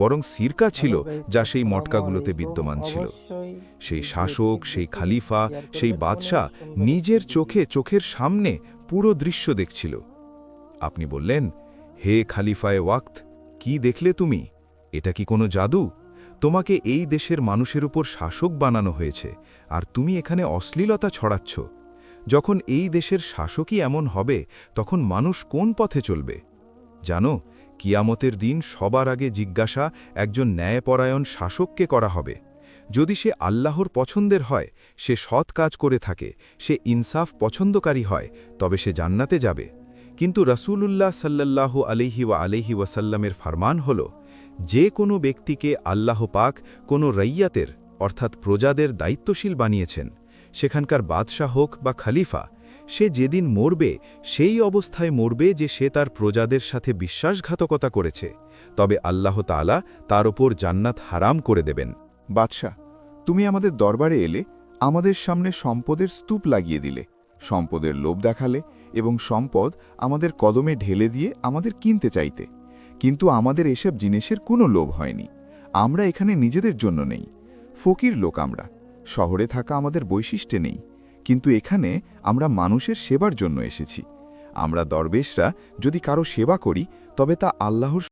বরং সিরকা ছিল যা সেই মটকাগুলোতে বিদ্যমান ছিল। সেই শাসক, সেই খালিফা, সেই বাদশাহ নিজের চোখের সামনে পুরো দৃশ্য দেখছিল। আপনি বললেন, হে খালিফায়ে ওয়াক্ত, কি দেখলে তুমি? এটা কি কোনো জাদু? তোমাকে এই দেশের মানুষের উপর শাসক বানানো হয়েছে, আর তুমি এখানে অশ্লীলতা ছড়াচ্ছ। যখন এই দেশের শাসকই এমন হবে, তখন মানুষ কোন পথে চলবে? জানো, কিয়ামতের দিন সবার আগে জিজ্ঞাসা একজন ন্যায়পরায়ণ শাসককে করা হবে। যদি সে আল্লাহর পছন্দের হয়, সে সৎ কাজ করে থাকে, সে ইনসাফ পছন্দকারী হয়, তবে সে জান্নাতে যাবে। কিন্তু রাসূলুল্লাহ সাল্লাল্লাহু আলাইহি ওয়াসাল্লামের ফরমান হল, যে কোনো ব্যক্তিকে আল্লাহ পাক কোনো রাইয়াতের অর্থাৎ প্রজাদের দায়িত্বশীল বানিয়েছেন, সেখানকার বাদশাহ হোক বা খলিফা, সে যেদিন মরবে সেই অবস্থায় মরবে যে সে তার প্রজাদের সাথে বিশ্বাসঘাতকতা করেছে, তবে আল্লাহ তাআলা তার ওপর জান্নাত হারাম করে দেবেন। বাদশাহ, তুমি আমাদের দরবারে এলে, আমাদের সামনে সম্পদের স্তূপ লাগিয়ে দিলে, সম্পদের লোভ দেখালে এবং সম্পদ আমাদের কদমে ঢেলে দিয়ে আমাদের কিনতে চাইতে। কিন্তু আমাদের এসব জিনিসের কোনো লোভ হয়নি। আমরা এখানে নিজেদের জন্য নেই। ফকির লোক আমরা, শহরে থাকা আমাদের বৈশিষ্ট্যে নেই, কিন্তু এখানে আমরা মানুষের সেবার জন্য এসেছি। আমরা দরবেশরা যদি কারো সেবা করি, তবে তা আল্লাহর